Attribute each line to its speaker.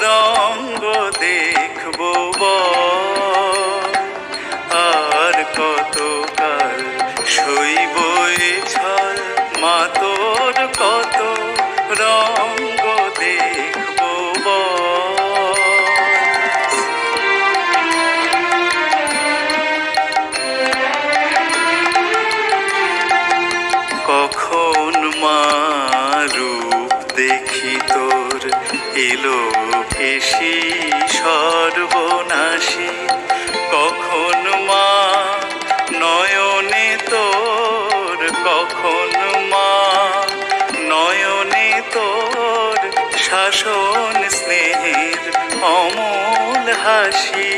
Speaker 1: রঙ্গ দেখবো আর কতকাল সইব এ ছল, মা তোর কত রঙ্গ দেখবো কখন মা রূপ দেখি তোর এলো কেশি সর্বনাশী, কখন মা নয়নে তোর, কখন মা নয়নে তোর শাসন স্নেহের অমল হাসি।